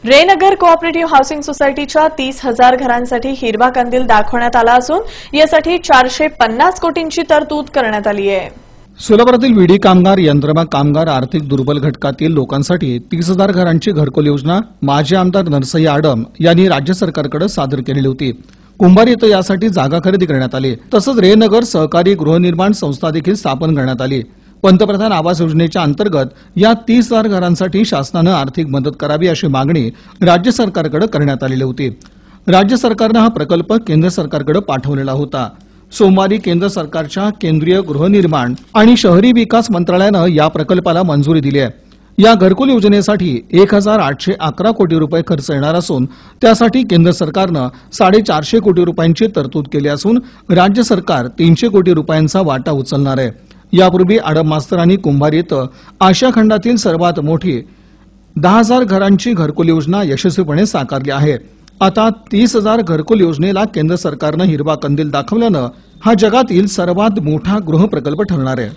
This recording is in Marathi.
रेनगर कोऑपरेटिव्ह हाऊसिंग सोसायटीच्या 30,000 घरांसाठी हिरवा कंदील दाखवण्यात आला असून यासाठी 450 कोटींची तरतूद करण्यात आली आहे। सोलापुरातील विडी कामगार, यंत्रमाग कामगार, आर्थिक दुर्बल घटकातील लोकांसाठी 30,000 घरांची घरकुल योजना माजी आमदार नरसय्य आडम यांनी राज्य सरकारकडे सादर केलेली होती। कुंभारी येथे यासाठी जागा खरेदी करण्यात आली। तसंच रेनगर सहकारी गृहनिर्माण संस्था देखील स्थापन करण्यात आली। पंतप्रधान आवास योजनेच्या अंतर्गत या 30,000 घरांसाठी शासनाने आर्थिक मदत करावी अशी मागणी राज्य सरकारकडे करण्यात आलेली होती। राज्य सरकारने हा प्रकल्प केंद्र सरकारकडे पाठवलेला होता। सोमवारी केंद्र सरकारच्या केंद्रीय गृहनिर्माण आणि शहरी विकास मंत्रालयाने या प्रकल्पाला मंजुरी दिली आहे। या घरकुल योजनेसाठी 1,811 कोटी रुपये खर्च येणार असून त्यासाठी केंद्र सरकारने 450 कोटी रुपयांची तरतूद केली असून राज्य सरकार 300 कोटी रुपयांचा वाटा उचलणार आहे। यापूर्वी आडम मास्तरांनी कुंभारी येथे आशिया खंडातील सर्वात मोठी 10,000 घरांची घरकुल योजना यशस्वीपणे साकारली आहे। आता 30,000 घरकुल योजनेला केंद्र सरकारने हिरवा कंदील दाखवल्याने हा जगातील सर्वात मोठा गृह प्रकल्प ठरणार आहे।